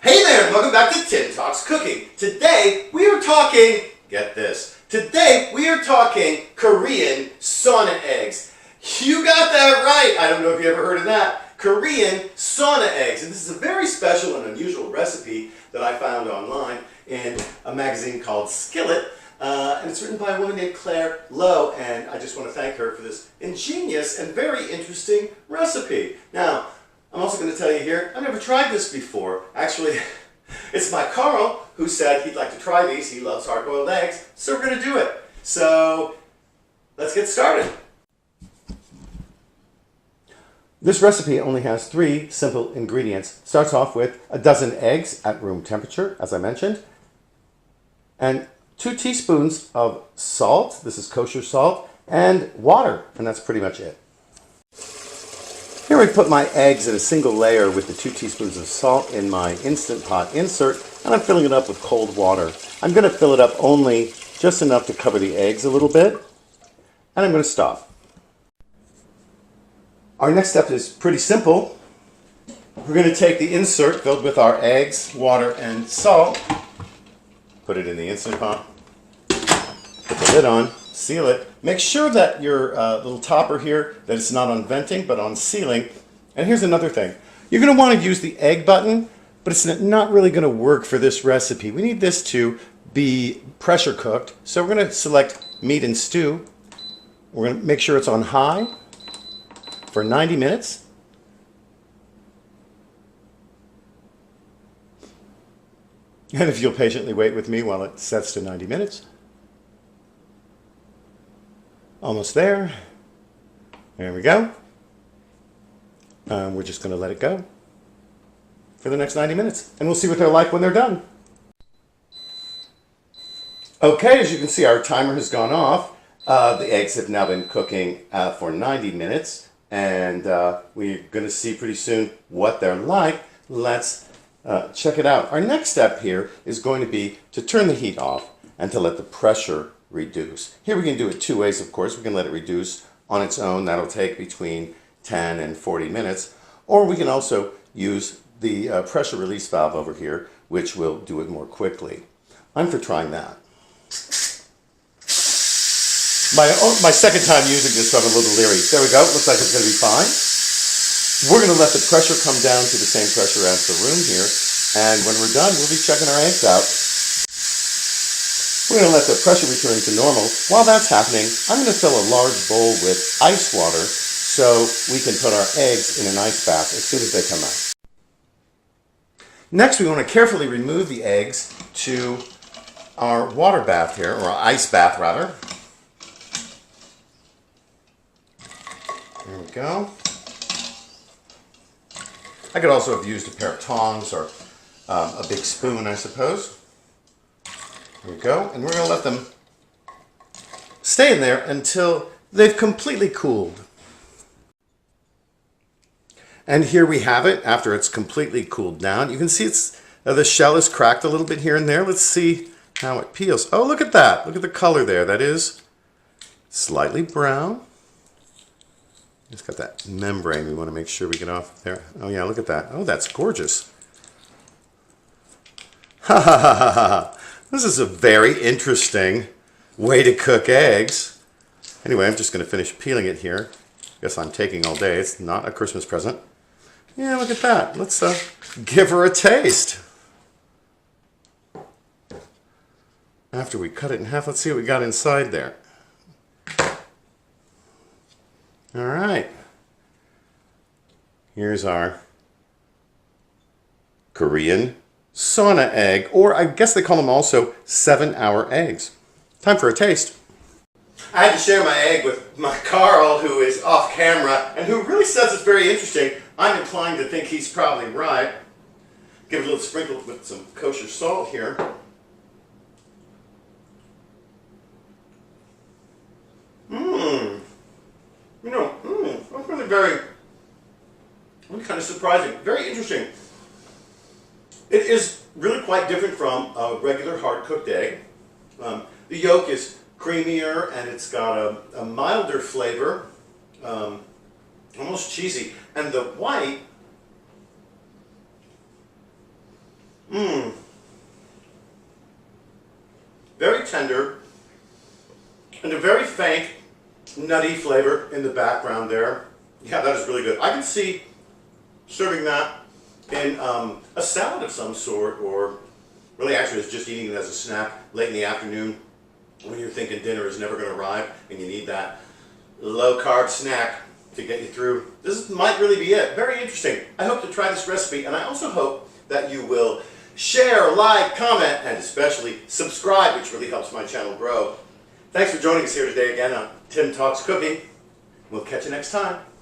Hey there, and welcome back to Tim Talks Cooking. Today we are talking, get this, today we are talking Korean sauna eggs. You got that right. I don't know if you ever heard of that. Korean sauna eggs. And this is a very special and unusual recipe that I found online in a magazine called Skillet. And it's written by a woman named Claire Lowe, and I just want to thank her for this ingenious and very interesting recipe. Now, I'm also going to tell you here, I've never tried this before. Actually, it's my Carl who said he'd like to try these. He loves hard-boiled eggs, so we're going to do it. So, let's get started. This recipe only has 3 simple ingredients. It starts off with a dozen eggs at room temperature, as I mentioned, and 2 teaspoons of salt, this is kosher salt, and water, and that's pretty much it. Here I put my eggs in a single layer with the 2 teaspoons of salt in my Instant Pot insert, and I'm filling it up with cold water. I'm going to fill it up only just enough to cover the eggs a little bit, and I'm going to stop. Our next step is pretty simple. We're going to take the insert filled with our eggs, water, and salt, put it in the Instant Pot, put the lid on, seal it. Make sure that your little topper here, that it's not on venting, but on sealing. And here's another thing. You're going to want to use the egg button, but it's not really going to work for this recipe. We need this to be pressure cooked. So we're going to select meat and stew. We're going to make sure it's on high for 90 minutes. And if you'll patiently wait with me while it sets to 90 minutes. Almost there. There we go. We're just going to let it go for the next 90 minutes. And we'll see what they're like when they're done. Okay, as you can see, our timer has gone off. The eggs have now been cooking for 90 minutes. And we're going to see pretty soon what they're like. Let's check it out. Our next step here is going to be to turn the heat off and to let the pressure reduce. Here we can do it 2 ways, of course. We can let it reduce on its own. That'll take between 10 and 40 minutes. Or we can also use the pressure release valve over here, which will do it more quickly. I'm for trying that. My second time using this, so I'm a little leery. There we go. Looks like it's going to be fine. We're going to let the pressure come down to the same pressure as the room here. And when we're done, we'll be checking our eggs out. We're going to let the pressure return to normal. While that's happening, I'm going to fill a large bowl with ice water so we can put our eggs in an ice bath as soon as they come out. Next, we want to carefully remove the eggs to our water bath here, or our ice bath rather. There we go. I could also have used a pair of tongs or a big spoon, I suppose. There we go. And we're going to let them stay in there until they've completely cooled. And here we have it after it's completely cooled down. You can see it's the shell is cracked a little bit here and there. Let's see how it peels. Oh, look at that. Look at the color there. That is slightly brown. It's got that membrane we want to make sure we get off there. Oh yeah, look at that. Oh, that's gorgeous. Ha ha ha ha ha. This is a very interesting way to cook eggs. Anyway, I'm just going to finish peeling it here. Guess I'm taking all day. It's not a Christmas present. Yeah, look at that. Let's give her a taste. After we cut it in half, let's see what we got inside there. All right. Here's our Korean sauna egg, or I guess they call them also 7-hour eggs. Time for a taste. I had to share my egg with my Carl, who is off camera, and who really says it's very interesting. I'm inclined to think he's probably right. Give it a little sprinkle with some kosher salt here. That's really kind of surprising. Very interesting. It is really quite different from a regular hard-cooked egg. The yolk is creamier and it's got a milder flavor, almost cheesy. And the white And a very faint, nutty flavor in the background there. Yeah, that is really good. I can see serving that in a salad of some sort, or really actually it's just eating it as a snack late in the afternoon when you're thinking dinner is never going to arrive and you need that low-carb snack to get you through. This might really be it. Very interesting. I hope to try this recipe, and I also hope that you will share, like, comment, and especially subscribe, which really helps my channel grow. Thanks for joining us here today again on Tim Talks Cooking. We'll catch you next time.